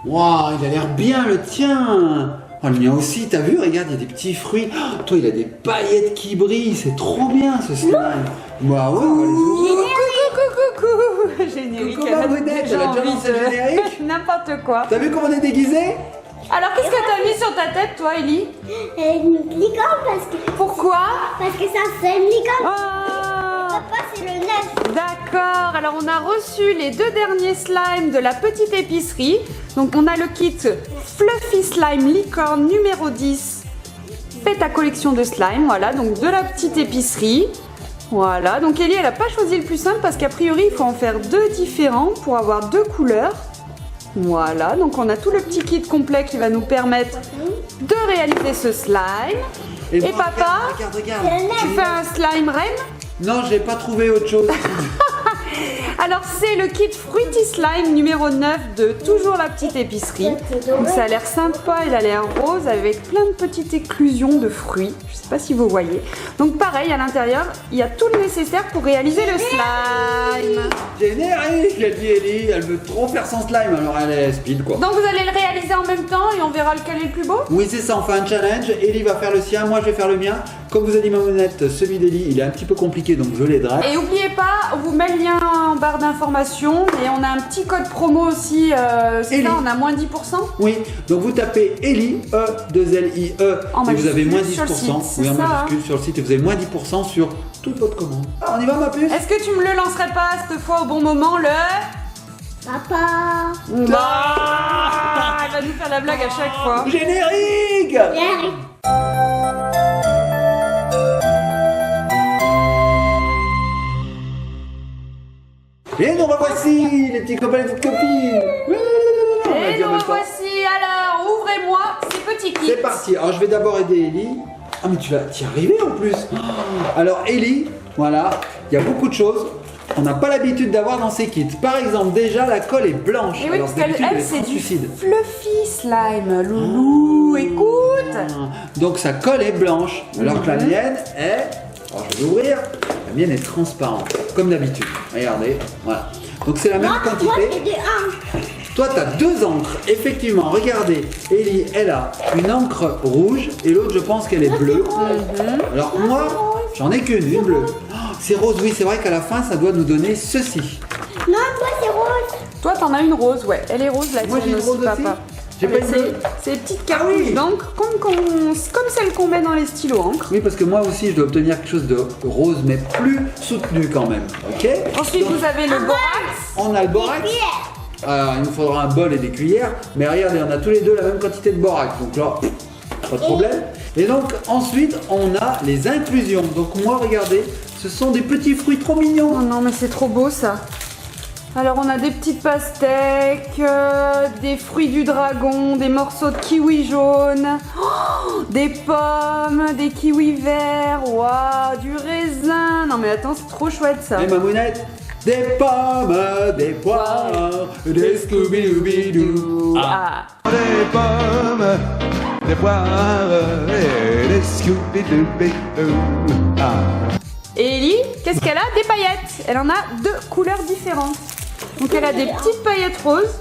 Waouh, il a l'air bien le tien. Oh, le mien aussi, t'as vu, regarde, il y a des petits fruits. Oh, toi, il a des paillettes qui brillent, c'est trop bien ce slime. Bah ouais, on va les ouvrir. Coucou. Générique. Coucou, elle a Mamounette, déjà elle a déjà envie lancé le générique. N'importe quoi. T'as vu comment on est déguisés? Alors, qu'est-ce que t'as mis sur ta tête, toi, Ellie? Une licorne Pourquoi? parce que ça c'est une licorne. Oh, Papa c'est le 9. d'accord. Alors, on a reçu les 2 derniers slimes de la petite épicerie. Donc, on a le kit Fluffy Slime Licorne numéro 10. Fais ta collection de slime, voilà. Donc, de la petite épicerie. Voilà. Donc, Ellie, elle n'a pas choisi le plus simple parce qu'a priori, il faut en faire 2 différents pour avoir 2 couleurs. Voilà, donc on a tout le petit kit complet qui va nous permettre de réaliser ce slime. Et moi, papa, regarde. tu fais un slime reine? Non, j'ai pas trouvé autre chose. Alors c'est le kit Fruity Slime numéro 9 de toujours la petite épicerie. Donc ça a l'air sympa, il a l'air rose avec plein de petites éclusions de fruits. Je sais pas si vous voyez. Donc pareil, à l'intérieur, il y a tout le nécessaire pour réaliser le slime. Générique, elle dit Ellie, elle veut trop faire son slime, alors elle est speed quoi. Donc vous allez le réaliser en même temps et on verra lequel est le plus beau? Oui, c'est ça, on fait un challenge. Ellie va faire le sien, moi je vais faire le mien. Comme vous a dit Mamounette, celui d'Ellie, il est un petit peu compliqué, donc je l'aiderai. Et n'oubliez pas, on vous met le lien en barre d'informations et on a un petit code promo aussi, c'est ça, on a moins 10%. Oui, donc vous tapez Ellie, E2LIE, En et vous avez moins 10%. majuscule sur le site, c'est Oui, en ça, majuscule sur le site, et vous avez moins 10% sur toute votre commande. Ah, on y va ma puce? Est-ce que tu me le lancerais pas cette fois au bon moment, le... Papa. Ah, elle va nous faire la blague à chaque fois. Générique! Générique. Et nous revoici, les petits copains et les petites copines. On va Et dire en nous même temps. voici, alors ouvrez-moi ces petits kits. C'est parti. Alors je vais d'abord aider Ellie. Ah mais tu vas t'y arriver en plus. Alors Ellie, voilà, il y a beaucoup de choses. On n'a pas l'habitude d'avoir dans ces kits. Par exemple, déjà la colle est blanche. Et oui, Alors, parce qu'elle d'habitude, elle, est c'est du translucide. fluffy slime, loulou, écoute. Donc sa colle est blanche. Alors que la mienne est. Alors je vais l'ouvrir. La mienne est transparente, comme d'habitude. Regardez, voilà. Donc c'est la même Moi quantité. c'est de 1. Toi, tu as 2 encres. Effectivement, regardez. Ellie, elle a une encre rouge et l'autre, je pense qu'elle est bleue. Alors moi, j'en ai qu'une, une bleue. Oh, c'est rose, oui, c'est vrai qu'à la fin, ça doit nous donner ceci. Non, toi c'est rose. Toi, t'en as une rose, ouais. Elle est rose, la Moi, j'ai tienne une rose aussi. papa. J'ai pas une bleue. C'est des petites Ah cartouches oui. d'encre, comme celles qu'on met dans les stylos encre. Oui, parce que moi aussi, je dois obtenir quelque chose de rose, mais plus soutenu quand même. Ok. Ensuite, vous avez le borax. On a le borax. Alors, il nous faudra un bol et des cuillères. Mais regardez, on a tous les deux la même quantité de borax. Donc là, pas de problème. Et donc, ensuite, on a les inclusions. Donc, moi, regardez, ce sont des petits fruits trop mignons. Oh non, mais c'est trop beau ça. Alors, on a des petites pastèques, des fruits du dragon, des morceaux de kiwi jaune, oh, des pommes, des kiwis verts, waouh, du raisin. Non, mais attends, c'est trop chouette ça. Et Mamounette, des pommes, des poires, des Scooby-Doo. Ah. Des pommes, des poires et des Scooby-Doo. Ah. Et Ellie, qu'est-ce qu'elle a? Des paillettes. Elle en a 2 couleurs différentes. Donc elle a des petites paillettes roses.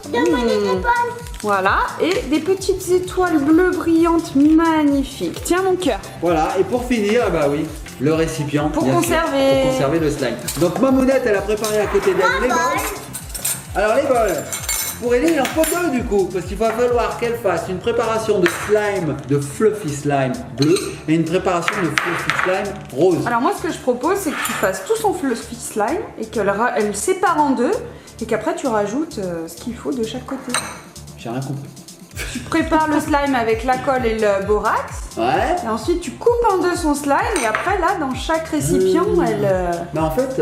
Voilà, et des petites étoiles bleues brillantes magnifiques. Tiens mon cœur. Voilà, et pour finir, bah oui, le récipient. Pour bien sûr, conserver. pour conserver le slime. Donc Mamounette, elle a préparé à côté d'elle les bols. Alors les bols, pour Ellie, il en faut 2 du coup, parce qu'il va falloir qu'elle fasse une préparation de slime, de fluffy slime bleu, et une préparation de fluffy slime rose. Alors moi ce que je propose c'est que tu fasses tout son fluffy slime et qu'elle elle le sépare en 2 et qu'après tu rajoutes ce qu'il faut de chaque côté. J'ai rien compris. Tu prépares le slime avec la colle et le borax Ouais. et ensuite tu coupes en 2 son slime et après là dans chaque récipient elle... Mais en fait,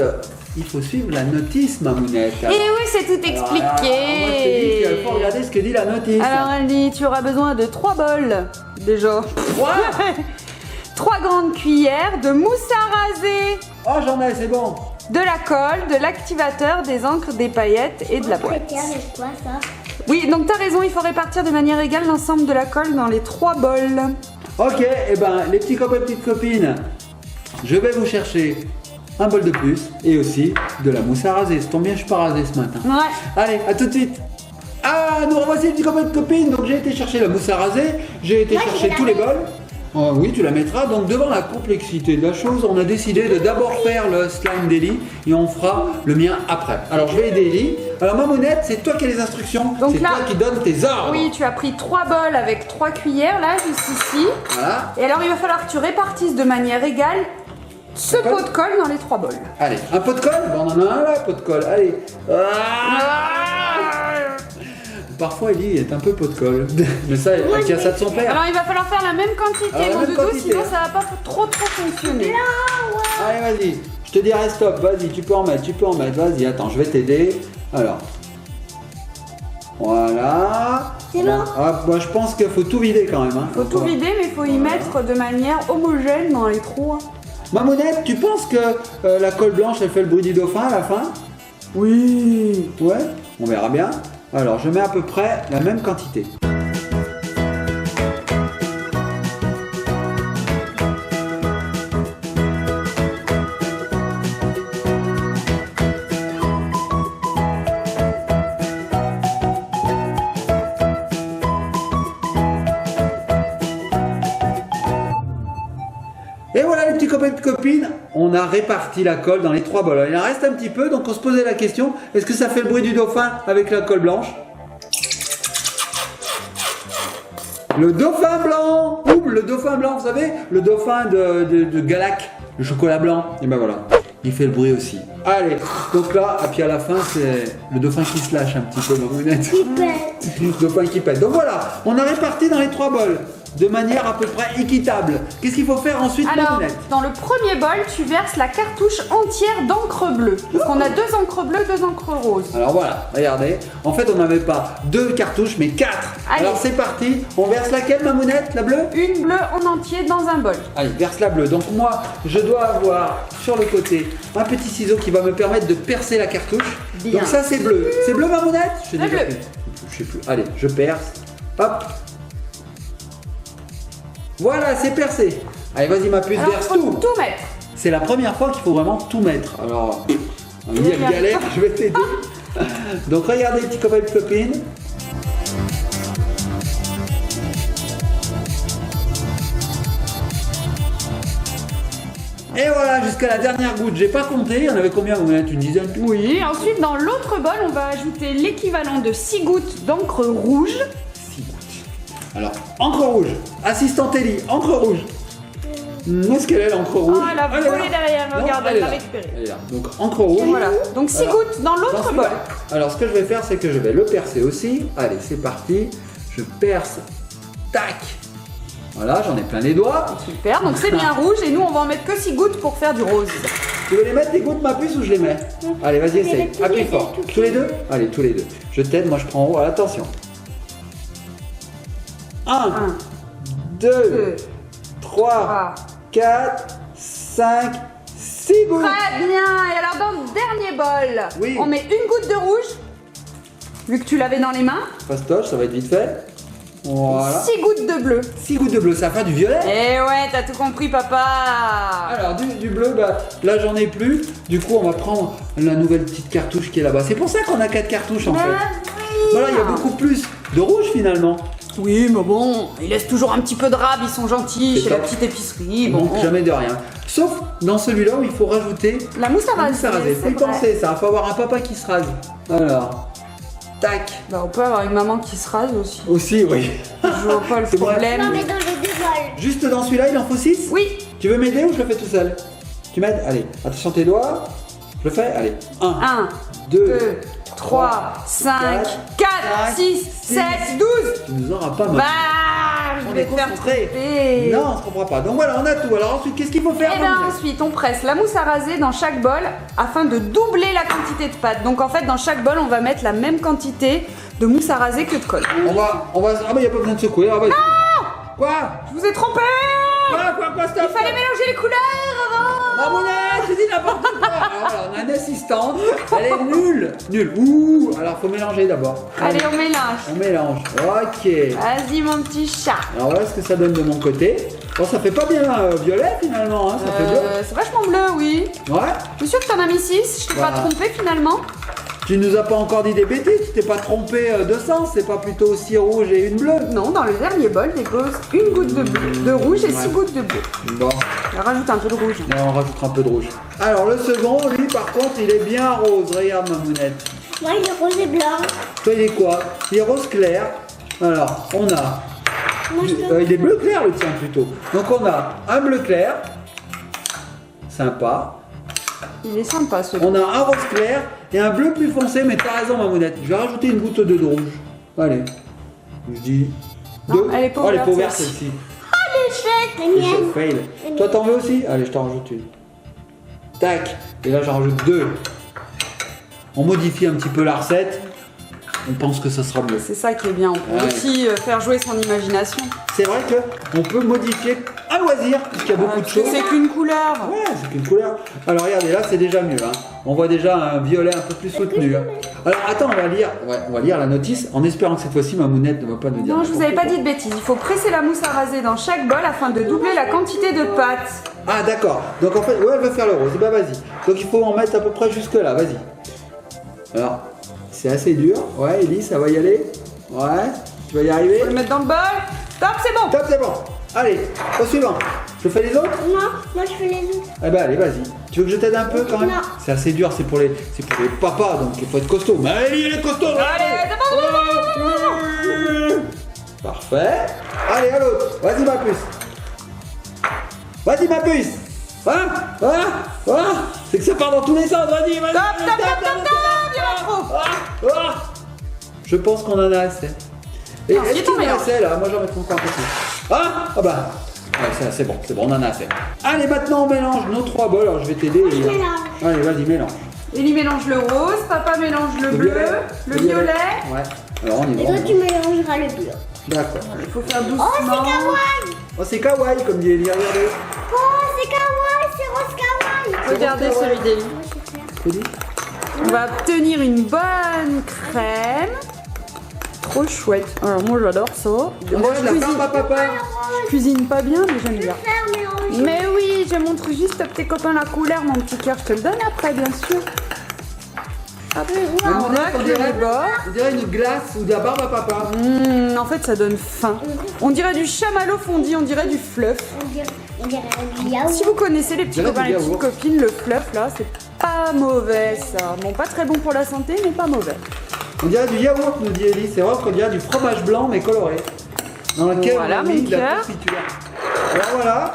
il faut suivre la notice, Mamounette. Et oui c'est tout Alors, moi je te dis expliqué. qu'il faut regarder ce que dit la notice. Alors elle dit tu auras besoin de 3 bols déjà. Wow. 3 grandes cuillères de mousse à raser, Oh, j'en ai, c'est bon. de la colle, de l'activateur, des encres, des paillettes et de la boîte. C'était avec quoi ça? Oui, donc t'as raison, il faut répartir de manière égale l'ensemble de la colle dans les 3 bols. Ok, et ben les petits copains et petites copines, je vais vous chercher un bol de plus et aussi de la mousse à raser. Ça tombe bien, je suis pas rasé ce matin. Ouais. Allez, à tout de suite. Ah, nous revoici les petits copains de copines. Donc j'ai été chercher la mousse à raser, j'ai été Moi, je chercher vais tous la les bols. Oh, oui, tu la mettras. Donc devant la complexité de la chose, on a décidé de d'abord faire le slime d'Eli et on fera le mien après. Alors je vais aider Eli. Alors Mamounette, c'est toi qui as les instructions. Donc C'est là- toi qui donnes tes ordres. Oui, tu as pris 3 bols avec 3 cuillères, là, juste ici. Voilà. Et alors, il va falloir que tu répartisses de manière égale ce pot de colle dans les 3 bols. Allez, un pot de colle. Bon, on en a un là, pot de colle. Allez. Parfois Eli est un peu pot de colle. Mais ça, elle tient ça de son père. Alors, il va falloir faire la même quantité, Alors, la mon même doudou, quantité. sinon ça va pas trop fonctionner. Allez, vas-y. Je te dirai stop. Vas-y, tu peux en mettre, Vas-y, attends, je vais t'aider. Alors. Voilà. C'est bon. Ah, moi, je pense qu'il faut tout vider quand même. Hein. Faut tout vider, mais il faut y mettre de manière homogène dans les trous. Mamounette, tu penses que la colle blanche, elle fait le bruit du dauphin à la fin? Oui. Ouais, on verra bien. Alors, je mets à peu près la même quantité. Et voilà les petits copains et copines, on a réparti la colle dans les 3 bols. Il en reste un petit peu, donc on se posait la question, est-ce que ça fait le bruit du dauphin avec la colle blanche? Le dauphin blanc! Ouh, le dauphin blanc, vous savez, le dauphin de Galac, le chocolat blanc. Et ben voilà, il fait le bruit aussi. Allez, donc là, et puis à la fin, c'est le dauphin qui se lâche un petit peu, Mamounette. Le dauphin qui pète. Donc voilà, on a réparti dans les 3 bols de manière à peu près équitable. Qu'est-ce qu'il faut faire ensuite, Alors, Mamounette? dans le premier bol, tu verses la cartouche entière d'encre bleue. Donc, on a 2 encres bleues, 2 encres roses. Alors voilà, regardez. En fait, on n'avait pas 2 cartouches, mais 4. Allez. Alors c'est parti. On verse laquelle, Mamounette? La bleue? Une bleue en entier dans un bol. Allez, verse la bleue. Donc moi, je dois avoir sur le côté un petit ciseau qui va me permettre de percer la cartouche. Bien. Donc ça, c'est bleu. C'est bleu, Mamounette? Je sais C'est déjà bleu. plus. Je sais plus. Allez, je perce. Hop. Voilà, c'est percé. Allez, vas-y, ma puce, Alors, verse faut tout. tout mettre. C'est la première fois qu'il faut vraiment tout mettre. Alors, on va dire galère, je vais t'aider. Donc regardez, petits copains et copines. Et voilà, jusqu'à la dernière goutte. J'ai pas compté, il y en avait combien? Vous mettez une dizaine? Oui, ensuite dans l'autre bol, on va ajouter l'équivalent de 6 gouttes d'encre rouge. 6 gouttes. Alors, encre rouge. Assistante Ellie, encre rouge. Où est-ce qu'elle est l'encre rouge? Oh, elle a est là. volé derrière, Non, regarde, elle elle est l'a là. récupérée. Elle est là. Donc, encre rouge. Voilà, donc 6 Alors, gouttes dans l'autre celui-là. bol. Alors, ce que je vais faire, c'est que je vais le percer aussi. Allez, c'est parti. Je perce. Tac. Voilà, j'en ai plein les doigts. Super, donc c'est bien rouge et nous on va en mettre que 6 gouttes pour faire du rose. Tu veux les mettre, les gouttes, ma puce, ou je les mets? Allez, vas-y, essaye. tous Appuie les fort. deux, Tous les deux? Allez, tous les deux. Je t'aide, moi je prends en haut. Attention. 1, 1, 2, 2, 3, 3. 4, 5, 6 gouttes. Très bien, et alors dans le dernier bol, Oui. on met une goutte de rouge, vu que tu l'avais dans les mains, Fastoche, ça va être vite fait. Voilà. 6 gouttes de bleu. 6 gouttes de bleu, ça va faire du violet. Eh ouais, t'as tout compris papa. Alors du bleu, bah, là j'en ai plus. Du coup, on va prendre la nouvelle petite cartouche qui est là-bas. C'est pour ça qu'on a 4 cartouches en fait. Voilà, il y a beaucoup plus de rouge finalement. Oui, mais bon, ils laissent toujours un petit peu de rab, ils sont gentils C'est chez top. la petite épicerie. Il Bon, manque jamais de rien. Sauf dans celui-là où il faut rajouter la mousse à la raser. mousse à raser. Faut y c'est vrai. penser, ça. Il faut avoir un papa qui se rase. Alors, tac. Bah, on peut avoir une maman qui se rase aussi. Aussi, oui. Je vois pas le C'est vrai. problème. Non, mais dans les 2 bols. Juste dans celui-là, il en faut 6. Oui, Tu veux m'aider ou je le fais tout seul? Tu m'aides? Allez, attention tes doigts. Je le fais? Allez. 1, 1, 2, 2, 3, 5, 4, 6, 7, 12. Tu nous auras pas mal. Bah, je On vais est te faire concentré. tromper. Non, on se comprend pas. Donc voilà, on a tout. Alors ensuite, qu'est-ce qu'il faut faire? Et bien Mamounette? ensuite, on presse la mousse à raser dans chaque bol afin de doubler la quantité de pâte. Donc en fait, dans chaque bol, on va mettre la même quantité de mousse à raser que de colle. Ah bah, il n'y a pas besoin de secouer. Ah, vas-y. Quoi? Je vous ai trompé. Quoi, stop? Il fallait mélanger les couleurs avant. Mamounette, j'ai dit n'importe quoi. Alors voilà, on a une assistante. Elle est nulle. Nulle. Ouh. Alors, faut mélanger d'abord. Allez, on mélange. On mélange. Ok. Vas-y, mon petit chat. Alors voilà ce que ça donne de mon côté. Bon, ça fait pas bien violet finalement, hein. Ça fait bleu. C'est vachement bleu, oui. Ouais. Je suis sûre que t'en as mis 6. Je t'ai pas Voilà. trompé finalement. Tu nous as pas encore dit des bêtises, tu t'es pas trompé de sens, c'est pas plutôt aussi rouge et une bleue? Non, dans le dernier bol, dépose une goutte de bleu, de rouge et 6 gouttes de bleu. Bon, On rajoute un peu de rouge. là on rajoutera un peu de rouge. Alors le second, lui par contre, il est bien rose, regarde ma mounette. Moi, il est rose et blanc. Toi il est quoi? Il est rose clair. Alors, on a... Moi, je peux... il est bleu clair le tien plutôt. Donc on a un bleu clair, sympa. Il est sympa celui-là. On a un rose clair et un bleu plus foncé, mais t'as raison ma mounette. Je vais rajouter une goutte de rouge. Allez. Je dis Non, deux. elle est pas Oh, elle est pas ouverte, ouverte celle-ci. celle-ci. L'échec, la Échec, mienne. fail. Toi t'en veux aussi? Allez, je t'en rajoute une. Tac. Et là j'en rajoute deux. On modifie un petit peu la recette. On pense que ça sera mieux. C'est ça qui est bien. On peut Ouais. aussi faire jouer son imagination. C'est vrai qu'on peut modifier à loisir, puisqu'il y a beaucoup de choses. C'est qu'une couleur. Ouais, c'est qu'une couleur. Alors regardez, là c'est déjà mieux. Hein. On voit déjà un violet un peu plus soutenu. Hein. Alors attends, on va lire la notice en espérant que cette fois-ci ma mounette ne va pas nous dire. Non, je vous avais n'importe pas dit de bêtises. Il faut presser la mousse à raser dans chaque bol afin de doubler la quantité de pâte. Ah d'accord. Donc en fait, ouais, elle veut faire le rose. Bah vas-y. Donc il faut en mettre à peu près jusque là. Vas-y. Alors, c'est assez dur. Ouais, Ellie, ça va y aller. Ouais, tu vas y arriver. Faut le mettre dans le bol. Top, c'est bon. Top, c'est bon. Allez, au suivant. Je fais les autres? Non, moi, je fais les autres. Eh ben allez, vas-y. Tu veux que je t'aide un peu quand même? Non. C'est assez dur, c'est pour les papas, donc il faut être costaud. Mais allez, elle est costaud. Allez, Parfait. Allez, à l'autre. Vas-y, ma puce. Vas-y, ma puce. C'est que ça part dans tous les sens. Vas-y, vas-y. Top, il y en a trop. Je pense qu'on en a assez. Et Non, est-ce c'est qu'il y en ton a mélange. assez là? Moi, j'en mettrai encore un peu plus. Ah bah. Ouais, c'est bon, on en a assez. Allez, maintenant on mélange nos trois bols. Alors je vais t'aider. je mélange. Allez, vas-y, mélange. Ellie mélange le rose, papa mélange le bleu, le violet. Ouais. Alors on y Et va. toi, tu mélangeras le bleu. D'accord. Il faut faire Oh, doucement. c'est kawaii. Oh, c'est kawaii comme dit Ellie, regardez. Oh, c'est kawaii, c'est rose kawaii. Regardez celui d'Ellie. Moi, je vais faire. C'est dit? On va obtenir une bonne crème. Trop chouette. Alors moi j'adore ça. On Moi dirait de la farce à papa. je cuisine pas bien mais j'aime bien. Faire mélanger. Mais oui, je montre juste à tes copains la couleur, mon petit cœur. Je te le donne après, bien sûr. Hop, Mais on mon Dieu, racle les bords. on dirait une glace ou de la barbe à papa. En fait, ça donne faim. On dirait du chamallow fondi, on dirait du fluff. On dirait du yaourt. Si vous connaissez les petits dirait copains, du les petites yaourt. copines, le fluff là, c'est pas mauvais ça. Bon, pas très bon pour la santé, mais pas mauvais. On dirait du yaourt, nous dit Ellie. C'est vrai qu'on dirait du fromage blanc mais coloré. Dans lequel Voilà, on a mis mon de la cœur. confiture. Alors voilà,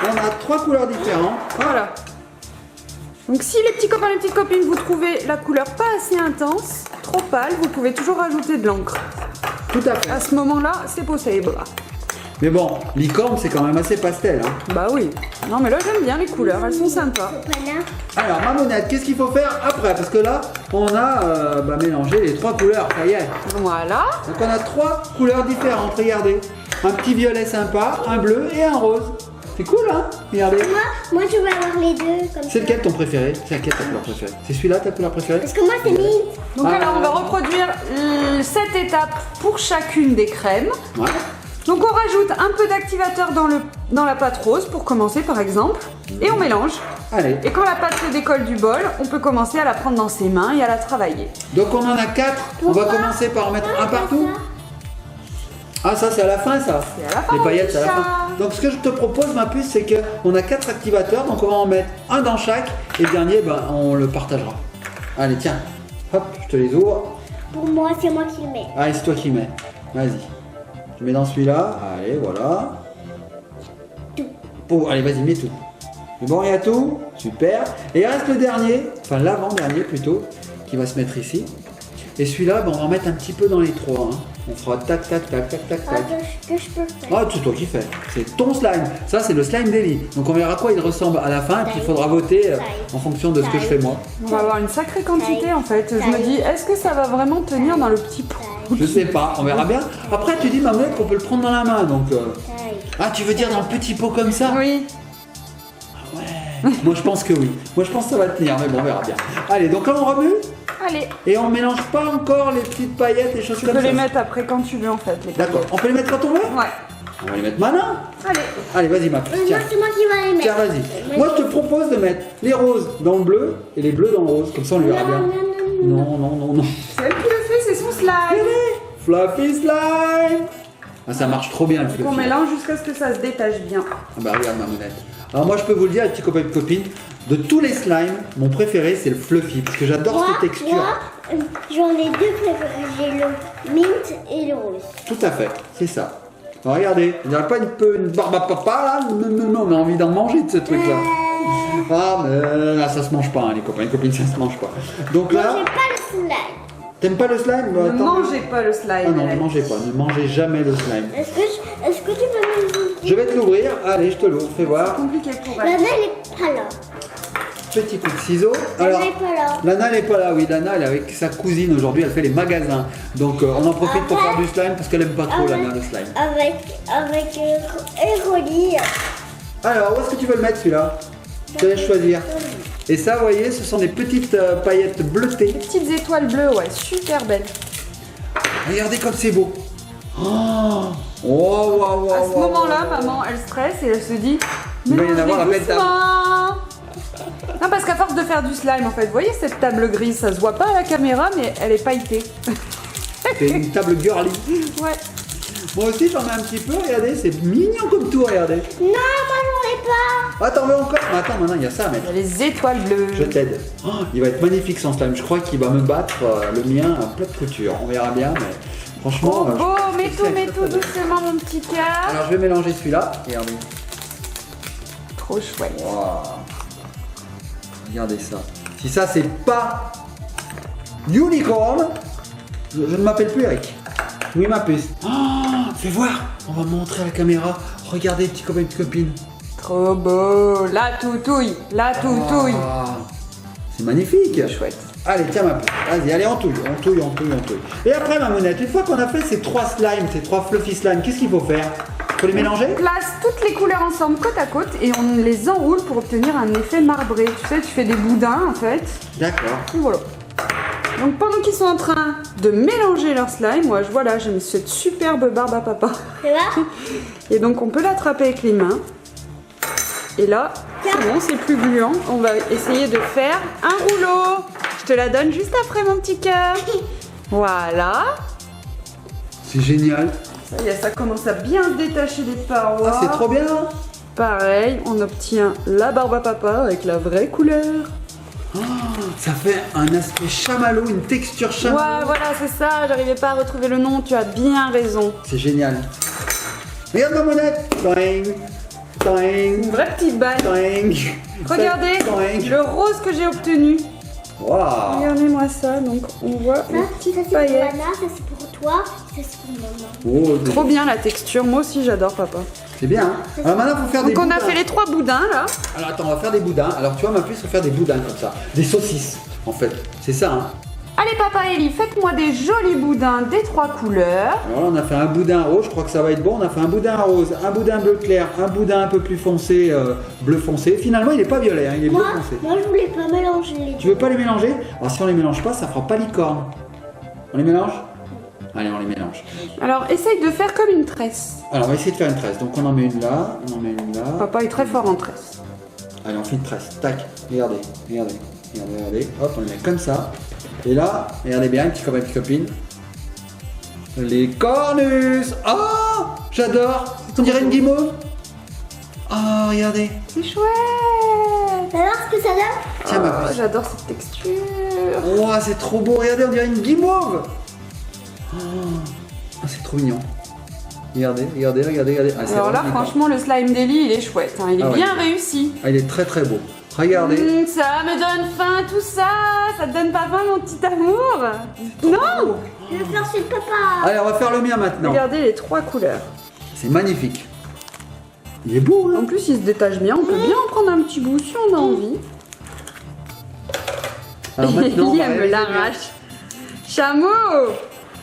on a trois couleurs différentes. Voilà. Donc si les petits copains, les petites copines, vous trouvez la couleur pas assez intense, trop pâle, vous pouvez toujours rajouter de l'encre. Tout à fait. À ce moment-là, c'est possible. Mais bon, licorne c'est quand même assez pastel. Hein. Bah oui. Non mais là j'aime bien les couleurs, elles sont sympas. Copain. Alors, Mamonette, qu'est-ce qu'il faut faire après? Parce que là, on a mélangé les trois couleurs, ça y est. Voilà. Donc on a trois couleurs différentes, regardez. Un petit violet sympa, un bleu et un rose. C'est cool, hein? Regardez. Moi, je vais avoir les deux comme ça. C'est lequel ton préféré? C'est laquelle ta couleur préférée? C'est celui-là ta couleur préférée? Parce que moi, c'est mint. Donc Ah. alors on va reproduire cette étape pour chacune des crèmes. Ouais. Donc on rajoute un peu d'activateur dans la pâte rose pour commencer par exemple. Et on mélange. Allez. Et quand la pâte se décolle du bol, on peut commencer à la prendre dans ses mains et à la travailler. Donc on en a 4. On va commencer par en mettre un partout. Ah, ça c'est à la fin, ça. C'est à la fin, Les paillettes, c'est à la ça. fin. Donc ce que je te propose, ma puce, c'est qu'on a 4 activateurs. Donc on va en mettre un dans chaque. Et le dernier, ben, on le partagera. Allez, tiens. Hop, je te les ouvre. Pour moi, c'est moi qui le mets. Allez, c'est toi qui mets. Vas-y. Je mets dans celui-là. Allez, voilà. Tout. Bon, allez, vas-y, mets tout. C'est bon, il y a tout. Super. Et il reste le dernier, enfin l'avant-dernier plutôt, qui va se mettre ici. Et celui-là, ben, on va en mettre un petit peu dans les trois. Hein. On fera tac, tac, tac, tac, tac, Ah, tac. que je peux faire. Ah, c'est toi qui fais. C'est ton slime. Ça, c'est le slime d'Ellie. Donc, on verra à quoi il ressemble à la fin. Et puis, il faudra voter en fonction de ce que je fais moi. On va avoir une sacrée quantité en fait. Je me dis, est-ce que ça va vraiment tenir dans le petit pot? Je sais pas, on verra bien. Après, tu dis, Mamonette, qu'on peut le prendre dans la main. Donc, Taille. ah, tu veux dire dans le petit pot comme ça? Oui. Ouais. Moi, je pense que oui. Moi, je pense que ça va tenir. Mais bon, on verra bien. Allez, donc là, on remue. Allez. Et on mélange pas encore les petites paillettes et choses Tu comme peux ça. les mettre après quand tu veux en fait. Les D'accord. On peut les mettre quand on veut? paillettes. Ouais. On va les mettre maintenant. Allez. Allez, vas-y, ma petite. Tiens. Moi, c'est moi qui vais les mettre. Tiens, vas-y. Moi, je te propose de mettre les roses dans le bleu et les bleus dans le rose. Comme ça, on les verra bien. Non, non, non, non. C'est elle qui le fait, c'est son slime. Fluffy slime. Ah, ça marche trop bien le fluffy. On mélange jusqu'à ce que ça se détache bien. Ah bah regarde ma monette. Alors moi je peux vous le dire les petits copains et copines, de tous les slimes, mon préféré c'est le fluffy parce que j'adore cette texture. Moi, j'en ai deux préférés. J'ai le mint et le rose. Tout à fait, c'est ça. Alors regardez, il n'y a pas une barbe à papa là. Non, non, non, on a envie d'en manger de ce truc là. Ah mais là ça se mange pas hein, les copains et copines, ça se mange pas. Donc Moi, là, j'ai pas le slime. t'aimes pas le slime? Bah, Ne attends. mangez pas le slime. Ah non, ne Alex. mangez pas, ne mangez jamais le slime. Est-ce que tu peux me dire? Je vais te l'ouvrir, allez je te l'ouvre, fais C'est voir. compliqué pour Lana, elle. elle est pas là. Petit coup de ciseau. Lana Alors, est pas là. Lana elle est pas là, oui, Lana elle est avec sa cousine aujourd'hui, elle fait les magasins. Donc on en profite pour faire du slime parce qu'elle aime pas trop Lana le slime. Avec Rolly. Alors, où est-ce que tu veux le mettre celui-là? Je te laisse choisir. Et ça, vous voyez, ce sont des petites paillettes bleutées. Petites étoiles bleues, ouais, super belles. Regardez comme c'est beau. Oh, wow, wow, wow, À ce wow, moment-là, wow. maman, elle stresse et elle se dit Il va y en avoir à mélangez peine table. doucement. Non, parce qu'à force de faire du slime, en fait, vous voyez cette table grise, ça se voit pas à la caméra, mais elle est pailletée. C'est une table girly. Ouais. Moi aussi, j'en mets un petit peu, regardez, c'est mignon comme tout, regardez. Non, moi j'en ai pas. Ah, t'en veux encore? Mais attends, maintenant, il y a ça à mettre. Il y a les étoiles bleues. Je t'aide. Oh, il va être magnifique sans slime. Je crois qu'il va me battre le mien à plat de couture. On verra bien, mais franchement. Oh, beau, je mets sais tout, que mets ça tout peut être. doucement, mon petit cœur. Alors, je vais mélanger celui-là. Regardez. Trop chouette. Wow. Regardez ça. Si ça, c'est pas unicorn, je ne m'appelle plus Eric. Oui, ma puce. Oh, fais voir. On va montrer à la caméra. Regardez, petits copains et petites copines. Trop beau. La toutouille, la toutouille. Ah, c'est magnifique. Chouette. Allez, tiens ma puce. Vas-y, allez, on touille. Et après, ma monette, une fois qu'on a fait ces trois slimes, ces trois fluffy slimes, qu'est-ce qu'il faut faire? Faut les mélanger? On place toutes les couleurs ensemble côte à côte et on les enroule pour obtenir un effet marbré. Tu sais, tu fais des boudins en fait. D'accord. Et voilà. Donc pendant qu'ils sont en train de mélanger leur slime, moi je vois là, j'ai cette superbe barbe à papa. Tu vois? Et donc on peut l'attraper avec les mains. Et là, c'est bon, c'est plus gluant. On va essayer de faire un rouleau. Je te la donne juste après mon petit cœur. Voilà. C'est génial. Ça y est, ça commence à bien se détacher des parois. Ah, c'est trop bien. Pareil, on obtient la barbe à papa avec la vraie couleur. Ça fait un aspect chamallow, une texture Ouais, chamallow. voilà, c'est ça. J'arrivais pas à retrouver le nom. Tu as bien raison. C'est génial. Regarde ma monette. Toing, toing, Une vraie petite balle. toing. Regardez Toing. le rose que j'ai obtenu. Waouh. Regardez-moi ça. Donc on voit Ça, une ça petite c'est pour paillette. Lana, ça c'est pour toi, ça c'est pour maman. Oh, Trop bien la texture. Moi aussi j'adore papa. c'est bien. Hein. Alors maintenant, il faut faire des Donc on a boudins. fait les 3 boudins là. Alors attends, on va faire des boudins. Alors tu vois, ma puce, il faut faire des boudins comme ça. Des saucisses, en fait. C'est ça, hein. Allez papa Ellie, faites-moi des jolis boudins des 3 couleurs. Alors là, on a fait un boudin rose, je crois que ça va être bon. On a fait un boudin rose, un boudin bleu clair, un boudin un peu plus foncé, bleu foncé. Finalement, il n'est pas violet, hein, il est bleu foncé. Moi je voulais pas mélanger les Tu veux pas les mélanger? Alors si on les mélange pas, ça fera pas licorne. On les mélange? Allez, on les mélange. Alors essaye de faire comme une tresse. Alors on va essayer de faire une tresse. Donc on en met une là, on en met une là. Papa est très fort en tresse. Allez, on fait une tresse. Tac, regardez, regardez, regardez, regardez. Hop, on les met comme ça. Et là, regardez bien, petits copains, petites copines. Les cornus. Oh, j'adore. On dirait une guimauve. Oh, regardez. C'est chouette. Alors ce que ça donne? Tiens, ma Oh, puce. j'adore cette texture. Oh, c'est trop beau. Regardez, on dirait une guimauve. Oh, c'est trop mignon. Regardez, regardez, regardez, regardez. Ah, c'est Alors là, vraiment mignon. franchement, le slime d'Ellie, il est chouette. Hein. Il est Ah ouais. bien réussi. Ah, il est très très beau. Regardez. Ça me donne faim tout ça. Ça te donne pas faim, mon petit amour? Non. Je vais faire sur papa. Allez, on va faire le mien maintenant. Regardez les 3 couleurs. C'est magnifique. Il est beau, hein. En plus, il se détache bien. On peut bien en prendre un petit bout si on a envie. Alors maintenant, on Ellie, va elle me réaliser l'arrache. Chameau.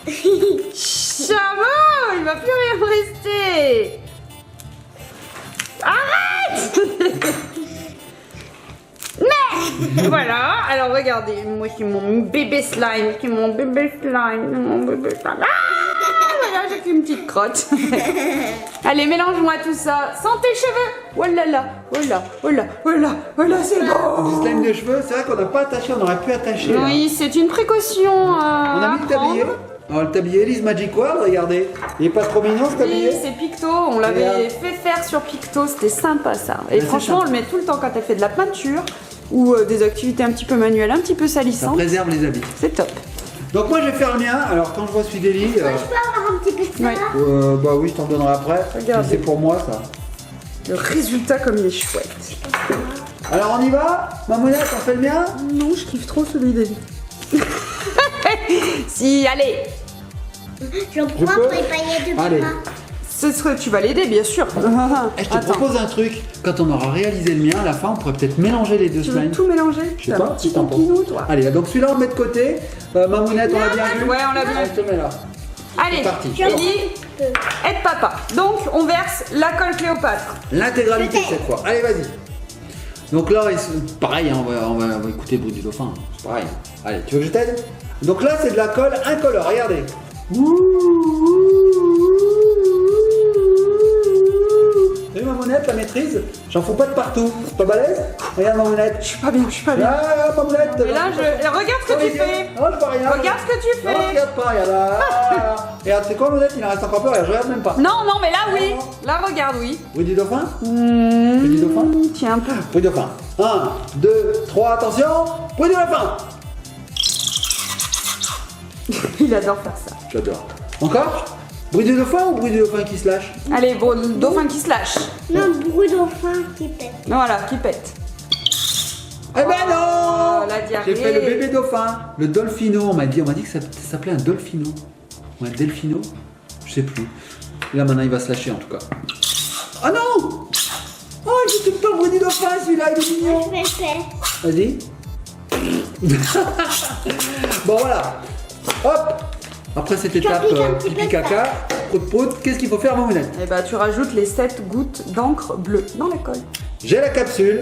Chameau, il va plus rien rester. Arrête. Mais voilà, alors regardez, moi c'est mon bébé slime, c'est mon bébé slime, mon bébé slime. Ah, voilà, j'ai fait une petite crotte. Allez, mélange-moi tout ça. Sans tes cheveux. Oh là là, oh là, oh là, oh là, oh là, c'est Du beau. slime de cheveux, c'est vrai qu'on n'a pas attaché, on aurait pu attacher. là. Oui, c'est une précaution. On a mis le tablier. prendre. Alors le tablier Elise Magic World, regardez. Il est pas trop mignon ce Oui, tablier. c'est Picto. On l'avait fait faire sur Picto. C'était sympa ça. Et c'est franchement, on sympa. le met tout le temps quand elle fait de la peinture ou des activités un petit peu manuelles, un petit peu Ça salissantes. préserve les habits. C'est top. Donc moi je vais faire le mien. Alors quand je vois celui d'Ellie, Je peux avoir un petit peu de ça. Oui. bah oui je t'en donnerai après. Regardez. C'est pour moi ça. Le résultat, comme il est chouette. Alors on y va. Mamounette, on fait le mien. Non, je kiffe trop celui d'Elie. Si, allez. J'en Je prends peux pour les paillettes de Allez. papa. Ce serait, tu vas l'aider, bien sûr. Eh, je te propose un truc. Quand on aura réalisé le mien, à la fin on pourrait peut-être mélanger les deux Tu veux slimes. tout mélanger? Je sais T'as pas, un petit tu t'en pompinou, toi. Allez, donc celui-là on le met de côté. Mamounette, on l'a bien vu. Ouais, on l'a vu. Allez, je te mets là. Allez, C'est parti. Ellie, aide papa. Donc, on verse la colle Cléopâtre. L'intégralité cette fois. Allez, vas-y. Donc là, pareil, hein, on va écouter le bruit du dauphin. C'est pareil. Allez, tu veux que je t'aide? Donc là, c'est de la colle incolore. Regardez. T'as vu Mamounette, la maîtrise? J'en fous pas de partout. Pas balèze? Regarde Mamounette. Je suis pas bien, je suis pas bien. Ah, Mamounette. Et là, regarde ce que tu fais. Oh, je vois rien. Regarde ce que tu Non, fais. regarde pas, regarde là. Regarde, c'est quoi Mamounette? Il en reste encore peu. Regarde, je regarde même pas. Non, non, mais là, oui. Là, regarde, oui. Bruit du dauphin? Bruit du dauphin? Tiens, un peu. Bruit de dauphin. 1, 2, 3, attention. Bruit de dauphin. Il adore faire ça. J'adore. Encore? Bruit de dauphin ou bruit de dauphin qui se lâche? Allez, bon, le dauphin qui se lâche. Non, bruit dauphin qui pète. Voilà, qui pète. Eh ben non! la diarrhée. J'ai fait le bébé dauphin, le dolphino. On m'a dit que ça s'appelait un dolphino. Ou un delphino? Je sais plus. Et là maintenant il va se lâcher en tout cas. Ah non! Oh, j'ai tout le temps le bruit du dauphin celui-là, il est mignon. Je vais le faire. Vas-y. Bon voilà. Hop. Après cette étape J'applique un petit pipi peu de caca, prout, qu'est-ce qu'il faut faire Mamounette? Et bah, tu rajoutes les 7 gouttes d'encre bleue dans la colle. J'ai la capsule,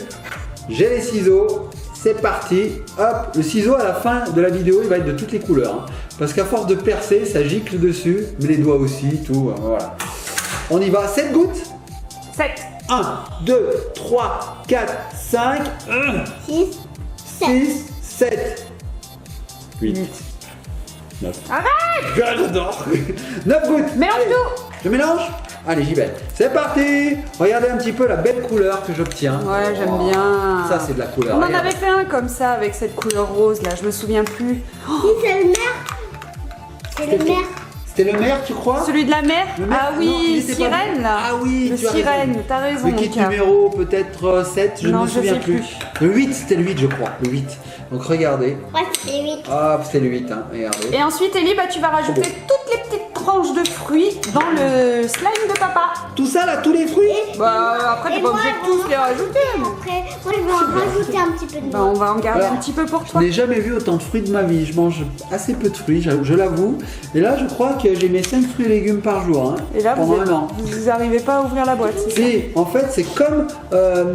j'ai les ciseaux, c'est parti. Hop, le ciseau à la fin de la vidéo il va être de toutes les couleurs. Hein, parce qu'à force de percer, ça gicle dessus, mais les doigts aussi, tout, voilà. On y va, 7 gouttes. 7. 1, 2, 3, 4, 5, 6, 7. 6, 7, 8, 9. Arrête! J'adore. 9 gouttes. Mélange Allez, tout. Je mélange? Allez, j'y vais. C'est parti. Regardez un petit peu la belle couleur que j'obtiens. Ouais, j'aime bien. Ça, c'est de la couleur. On en Regarde. avait fait un comme ça avec cette couleur rose là, je me souviens plus. Si, c'est le maire. C'est le maire. C'était le maire, tu crois? Celui de la mer? Le maire? Ah Non, il oui, était pas sirène bien. là. Ah oui, le tu as sirène, raison. t'as raison. Le mon kit cœur. numéro peut-être 7, je Non, ne me je souviens sais plus. Le 8, c'était le 8, je crois. Le 8. Donc regardez. Ouais, c'est 8. Hop, c'est le 8, hein. Regardez. Et ensuite, Ellie, bah, tu vas rajouter beau. toutes les petites tranches de fruits dans le slime de papa. Tout ça là, tous les fruits? Bah, après, t'es Et pas moi, obligé de tous les rajouter. Après, moi, je vais en rajouter un petit peu de Bah, on va en garder Alors, un petit peu pour Je toi. n'ai jamais vu autant de fruits de ma vie. Je mange assez peu de fruits, je l'avoue. Et là, je crois que j'ai mes 5 fruits et légumes par jour. Hein, Et là, pendant un an. vous arrivez pas à ouvrir la boîte, c'est ça? Et en fait, c'est comme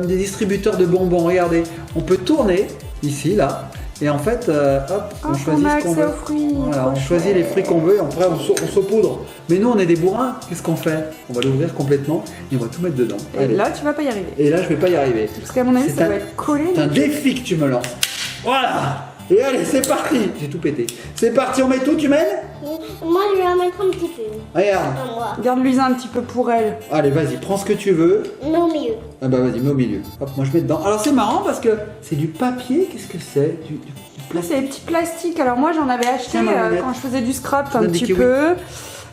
des distributeurs de bonbons. Regardez, on peut tourner ici, là. Et en fait, hop, on Hop, choisit on a ce qu'on accès veut. aux fruits. Voilà, on Trop choisit les chouette. fruits qu'on veut et après on saupoudre. Mais nous, on est des bourrins. Qu'est-ce qu'on fait? On va l'ouvrir complètement et on va tout mettre dedans. Et Allez. là, tu vas pas y arriver. Et là, je vais pas y arriver. Parce qu'à mon avis, C'est ça un- va être collé. C'est un défi que tu me lances. Voilà. Et allez, c'est parti. J'ai tout pété. C'est parti, on met tout, tu mènes? Moi, je vais en mettre un petit peu. Regarde. Attends, moi. Garde-lui un petit peu pour elle. Allez, vas-y, prends ce que tu veux. Mais au milieu. Ah bah vas-y, mets au milieu. Hop, moi je mets dedans. Alors c'est marrant parce que c'est du papier. Qu'est-ce que c'est? Du Là, plastique. c'est des petits plastiques. Alors moi, j'en avais acheté Tiens, ma lunette. quand je faisais du scrap Je un donne des petit kiwis. peu.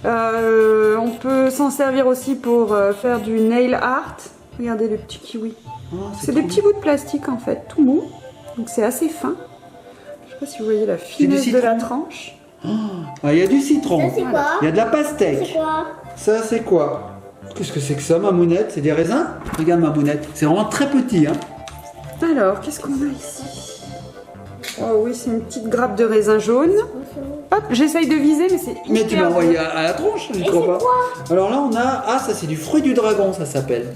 On peut s'en servir aussi pour faire du nail art. Regardez le petit kiwi. Oh, C'est des trop petits bouts de plastique en fait, tout mou. Donc c'est assez fin. Je sais pas si vous voyez la finesse de la citron. tranche. Ah, il y a du citron. Ça, c'est quoi? Il y a de la C'est pastèque. quoi? Ça c'est quoi? Qu'est-ce que c'est que ça, Mamounette? C'est des raisins? Regarde Mamounette. C'est vraiment très petit, hein. Alors, qu'est-ce qu'on a ici? Oh oui, c'est une petite grappe de raisin jaune. Hop, j'essaye de viser, mais c'est Mais tu hyper m'as envoyé dur. à la tronche, je Et crois c'est pas. quoi? Alors là on a, ah ça c'est du fruit du dragon, ça s'appelle.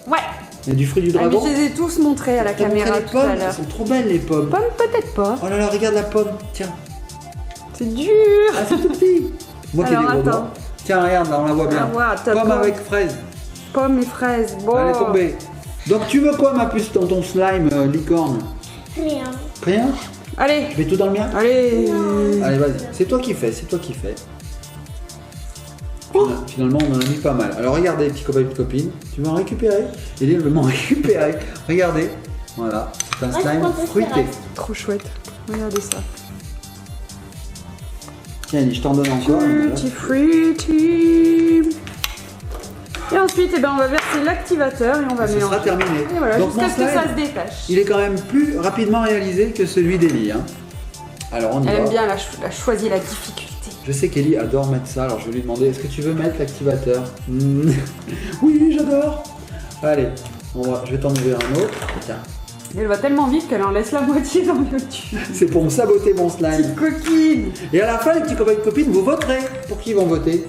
Ouais. Il y a du fruit du Ah, mais dragon. je les ai tous montrés à la T'as montré caméra les tout à pommes, l'heure. elles sont trop belles les pommes. Pomme, peut-être pas. Oh là là, regarde la pomme. Tiens. C'est dur. Ah c'est tout petit. Moi qui ai des Alors, gros attends. doigts. Tiens, regarde, là, on la voit bien. Ah, voilà, t'as Pomme pomme. avec fraise. Pommes et fraises. Bon. Elle est tombée. Donc, tu veux quoi, ma puce, dans ton slime licorne? Rien. Rien? Allez, Je mets tout dans le mien? allez. Allez, vas-y. C'est toi qui fais, c'est toi qui fais. Finalement, on en a mis pas mal. Alors, regardez, petits copains et petites copines. Tu veux en récupérer? Elie veut m'en récupérer. Regardez. Voilà. C'est un Ouais, je slime pense que c'est fruité. vrai. Trop chouette. Regardez ça. Tiens, Elie, je t'en donne encore. Fruity, fruity. Et ensuite, eh ben, on va verser l'activateur et on va Ce mélanger. sera terminé. Et voilà, Donc, jusqu'à mon ce que ça slime, se détache. il est quand même plus rapidement réalisé que celui d'Elie. Hein. Alors, on y Elle va. aime bien, elle a choisi la difficulté. Je sais qu'Elie adore mettre ça, alors je vais lui demander, est-ce que tu veux mettre l'activateur? Oui, j'adore. Allez, je vais t'en ouvrir un autre. Tiens, Elle va tellement vite qu'elle en laisse la moitié dans le tube. c'est pour me saboter mon slime. Petite coquine. Et à la fin, les petits copains et copines, vous voterez. Pour qui ils vont voter?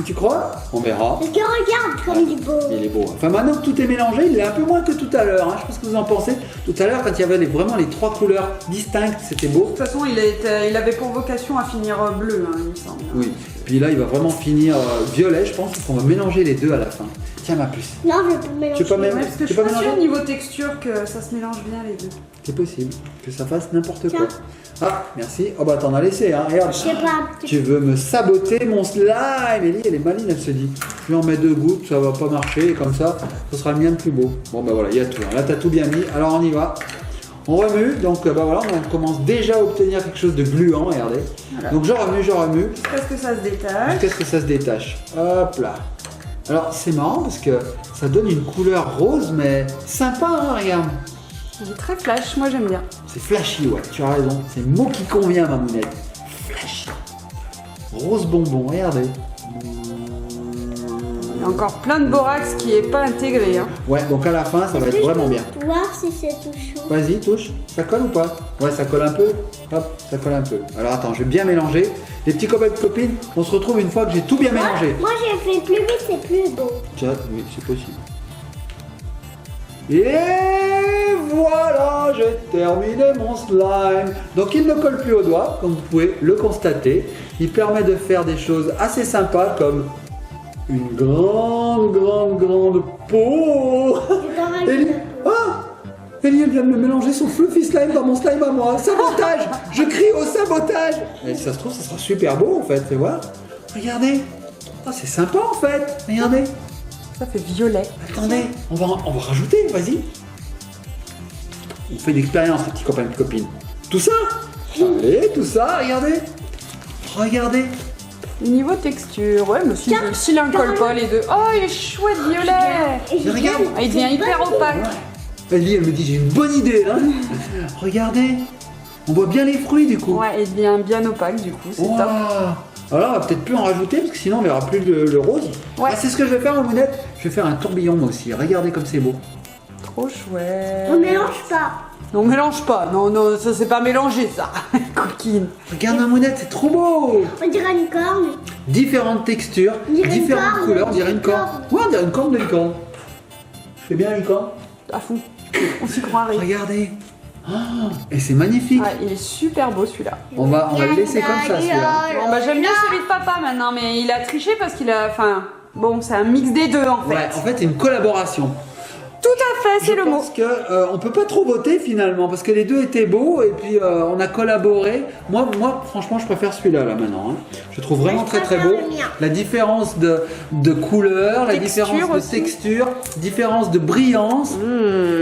Tu crois? On verra. Parce que regarde comme il est beau. Il est beau. Enfin, maintenant que tout est mélangé, il est un peu moins que tout à l'heure. Hein. Je sais pas ce que vous en pensez. Tout à l'heure, quand il y avait vraiment les trois couleurs distinctes, c'était beau. De toute façon, il avait pour vocation à finir bleu, hein, il me semble. Oui. Puis là, il va vraiment finir violet, je pense, parce qu'on va mélanger les deux à la fin. Tiens, ma puce. Non, je peux mélanger. Tu peux même- Ouais, parce que je Tu suis peux pas sûre mélanger niveau texture que ça se mélange bien les deux. C'est possible que ça fasse n'importe Tiens. quoi. Ah, merci. Oh bah t'en as laissé, hein. Regarde. Je sais pas. Tu veux me saboter mon slime? Ellie, elle est maline, elle se dit. Je lui en mets 2 gouttes, ça va pas marcher, et comme ça, ce sera le mien le plus beau. Bon bah voilà, il y a tout. Là, t'as tout bien mis. Alors on y va. On remue, donc bah voilà, on commence déjà à obtenir quelque chose de gluant, regardez. Voilà. Donc je remue, Jusqu'à ce que ça se détache. jusqu'à ce que ça se détache. Hop là. Alors c'est marrant parce que ça donne une couleur rose, mais sympa, hein, regarde. Il est très flash, moi j'aime bien. C'est flashy, ouais, tu as raison. C'est le mot qui convient, ma mounette. Flashy. Rose bonbon, regardez. Il y a encore plein de borax qui est pas intégré. Hein. Ouais, donc à la fin, ça va être vraiment bien. Voir si c'est tout chaud. Vas-y, touche. Ça colle ou pas? Ouais, ça colle un peu. Hop, ça colle un peu. Alors attends, je vais bien mélanger. Les petits copains et copines, on se retrouve une fois que j'ai tout bien mélangé. Moi, j'ai fait plus vite, c'est plus beau. Tiens, oui, c'est possible. Et voilà, j'ai terminé mon slime. Donc il ne colle plus au doigt, comme vous pouvez le constater. Il permet de faire des choses assez sympas comme une grande peau. Je t'en rajoute Ellie, un peu. ah, Ellie, elle vient de me mélanger son fluffy slime dans mon slime à moi. Sabotage. Je crie au sabotage. Et si ça se trouve, ça sera super beau en fait, tu vois. Regardez. Ah, c'est sympa en fait. Regardez. Ça fait violet. Attendez, on va rajouter, vas-y. On fait une expérience, les petits copains et copines. Tout ça. Allez, tout ça, regardez. Regardez. Niveau texture, ouais, mais s'il en colle pas les deux. Oh, il est chouette violet. Et je Regarde. viens- Ah, il devient c'est hyper pas beau. opaque. Ellie, elle me dit, j'ai une bonne idée. Hein. Regardez. On voit bien les fruits du coup. Ouais, il devient bien opaque du coup, c'est Wow. top. Alors, on va peut-être plus en rajouter parce que sinon on verra plus le rose. Ouais. Ah, c'est ce que je vais faire, mon mounette. Je vais faire un tourbillon moi aussi. Regardez comme c'est beau. Trop chouette. On mélange pas. Non, mélange pas. Non, non, ça c'est pas mélangé ça. Coquine. Regarde ma mounette, c'est trop beau. On dirait une corne. Différentes textures, On dirait une différentes corne, couleurs, on dirait une corne. Ouais, on dirait une corne de licorne. Je fais bien la licorne. À fond. On s'y croirait. Regardez. Oh, et c'est magnifique. Ouais, il est super beau celui-là. On va le laisser comme ça celui-là. Bon, bah j'aime bien celui de papa maintenant, mais il a triché parce qu'il a. Enfin, bon, c'est un mix des deux en fait. Ouais, en fait c'est une collaboration. Tout à fait, c'est Je le mot. pense que on peut pas trop voter finalement parce que les deux étaient beaux et puis on a collaboré. Moi franchement je préfère celui-là là maintenant. Hein. Je trouve vraiment je très préfère beau. le mien. La différence de couleur, la Texture différence de aussi. texture, différence de brillance.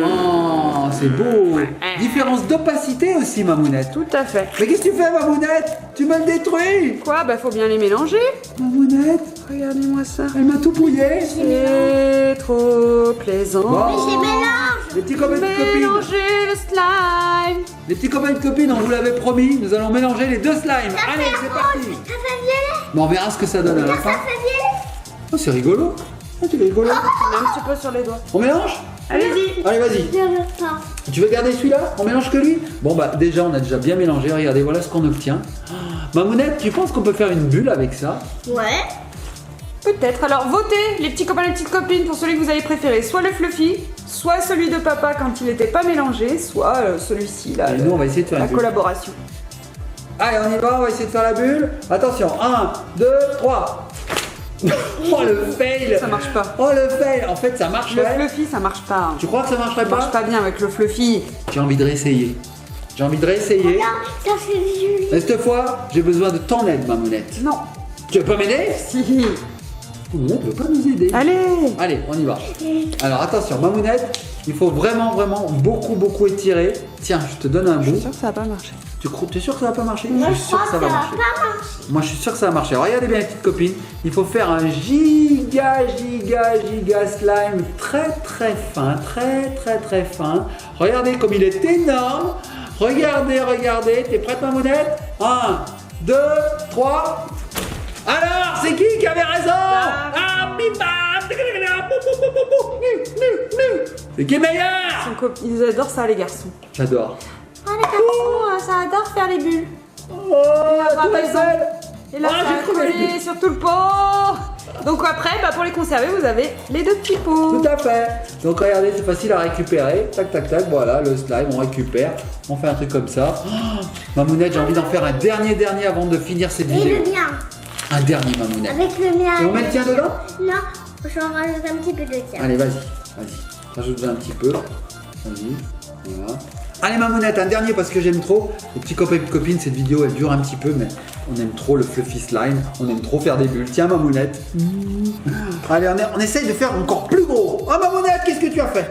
Oh, c'est beau. Différence d'opacité aussi ma mounette. Tout à fait. Mais qu'est-ce que tu fais ma mounette? Tu me le détruis. Quoi? Bah faut bien les mélanger. Ma mounette, Regardez-moi ça. elle m'a tout pouillé. C'est trop plaisant. Bon. Mais je les mélange. Les petits copains et copines. Mélanger le slime. Les petits copains et copines, on vous l'avait promis, nous allons mélanger les deux slimes. Allez, c'est parti. Ça fait violet. Bon, on verra ce que ça donne à la fin. Ça fait violet. Oh, c'est rigolo. Oh, c'est rigolo. Un petit peu sur les doigts. On mélange? Allez-y. Allez, vas-y. Je veux pas. Tu veux garder celui-là? On mélange que lui? Bon, bah, déjà, on a déjà bien mélangé. Regardez, voilà ce qu'on obtient. Oh, Mamounette, tu penses qu'on peut faire une bulle avec ça? Ouais. Peut-être. Alors votez les petits copains et les petites copines pour celui que vous avez préféré. Soit le fluffy, soit celui de papa quand il n'était pas mélangé, soit celui-ci là. Et nous, on va essayer de faire la une bulle. collaboration. Allez, on y va, on va essayer de faire la bulle. Attention, 1, 2, 3. Oh le fail. Ça marche pas. Oh le fail. En fait, ça marche Le pas. fluffy, ça marche pas. Tu crois que ça marcherait Ça marche pas bien avec le fluffy. J'ai envie de réessayer. J'ai envie de réessayer. Regarde, ça fait joli. Mais cette fois, j'ai besoin de ton aide, Mamounette. Non. Tu veux pas m'aider? Si. Non, tu veux pas nous aider. Allez. Allez, on y va. Alors attention, Mamounette, il faut vraiment, vraiment beaucoup étirer. Tiens, je te donne un Je suis bout. sûre que ça va pas marcher. T'es sûr que ça va pas marcher? Moi, Je je suis sûr crois que ça que ça va va marcher. pas marcher. Moi, je suis sûr que ça va marcher. Alors, regardez bien, les petites copines. Il faut faire un giga slime très fin. Très fin. Regardez comme il est énorme. Regardez. T'es prête, Mamounette? 1, 2, 3. Alors, c'est qui avait raison? Ah, bim bam. C'est qui est meilleur? Ils adorent ça, les garçons. J'adore. Ah, les garçons, ça adore faire les bulles. Oh, la tout est raison. seul. Et là, Ah, ça j'ai va trouvé. coller sur tout le pot. Donc après, pour les conserver, vous avez les 2 petits pots. Tout à fait. Donc regardez, c'est facile à récupérer. Tac, voilà, le slime, on récupère. On fait un truc comme ça. Oh, Mamounette, j'ai envie d'en faire un dernier avant de finir cette Et vidéo. le mien. Un dernier, Mamounette. Avec le mien. Et on met le tien dedans? Non, j'en rajoute un petit peu de tien. Allez, vas-y. Rajoute un petit peu. Vas-y. Voilà. Allez, Mamounette, un dernier parce que j'aime trop. Les petits copains et copines, cette vidéo elle dure un petit peu, mais on aime trop le fluffy slime. On aime trop faire des bulles. Tiens, Mamounette. Allez, on essaye de faire encore plus gros. Oh, Mamounette, qu'est-ce que tu as fait?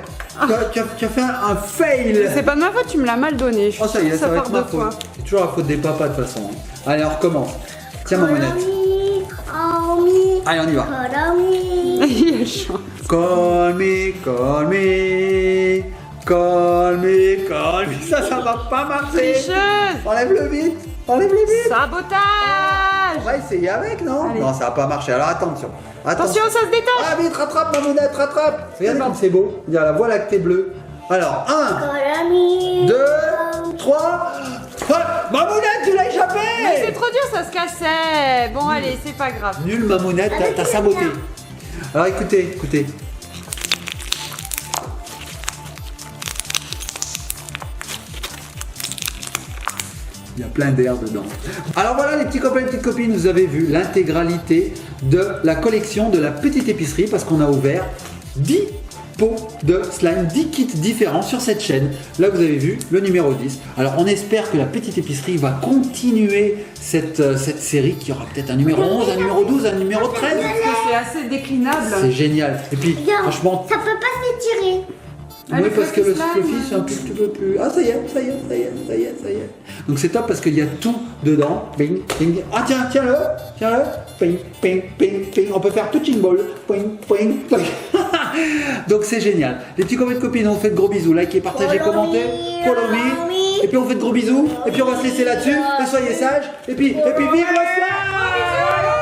Tu as fait un fail. C'est pas de ma faute, tu me l'as mal donné. Oh, ça y est, ça va part être ma de toi. faute. C'est toujours la faute des papas de toute façon. Allez, on recommence. Tiens, Mamounette. Allez, on y va. Il chante. Call me. Ça va pas marcher. Tricheuse. Enlève-le vite. Sabotage. On va essayer avec, non? Allez. Non, ça va pas marcher. Alors attention. Attention, ça se détache. Ah, vite, rattrape, Mamounette, rattrape. Regardez comme c'est beau. Il y a la voie lactée bleue. Alors, 1, 2, 3. Mamounette, tu l'as Mais c'est échappé. trop dur, ça se cassait. Bon, allez, c'est pas grave. Nul, Mamounette, t'as saboté. Alors écoutez. Il y a plein d'air dedans. Alors voilà les petits copains et les petites copines, vous avez vu l'intégralité de la collection de la petite épicerie parce qu'on a ouvert 10 pots de slime, 10 kits différents sur cette chaîne. Là vous avez vu le numéro 10. Alors on espère que la petite épicerie va continuer cette série qui aura peut-être un numéro 11, un numéro 12, un numéro 13. Parce que c'est assez déclinable. C'est génial. Et puis franchement, Ça peut pas s'étirer. Ah, oui, le parce que le fluffy slime. fluffy c'est un petit peu plus. Ah ça y est. Donc c'est top parce qu'il y a tout dedans. Ping, ping. Ah tiens-le. Ping, ping, ping, ping. On peut faire tout une ball. Ping, ping, ping. Donc c'est génial. Les petits copains et copines, on vous fait de gros bisous. Likez, partagez, Follow commentez. me, Follow follow me. me. Et puis on fait de gros bisous. Et puis on va se laisser là-dessus. Et soyez sages. Et puis vive le slime.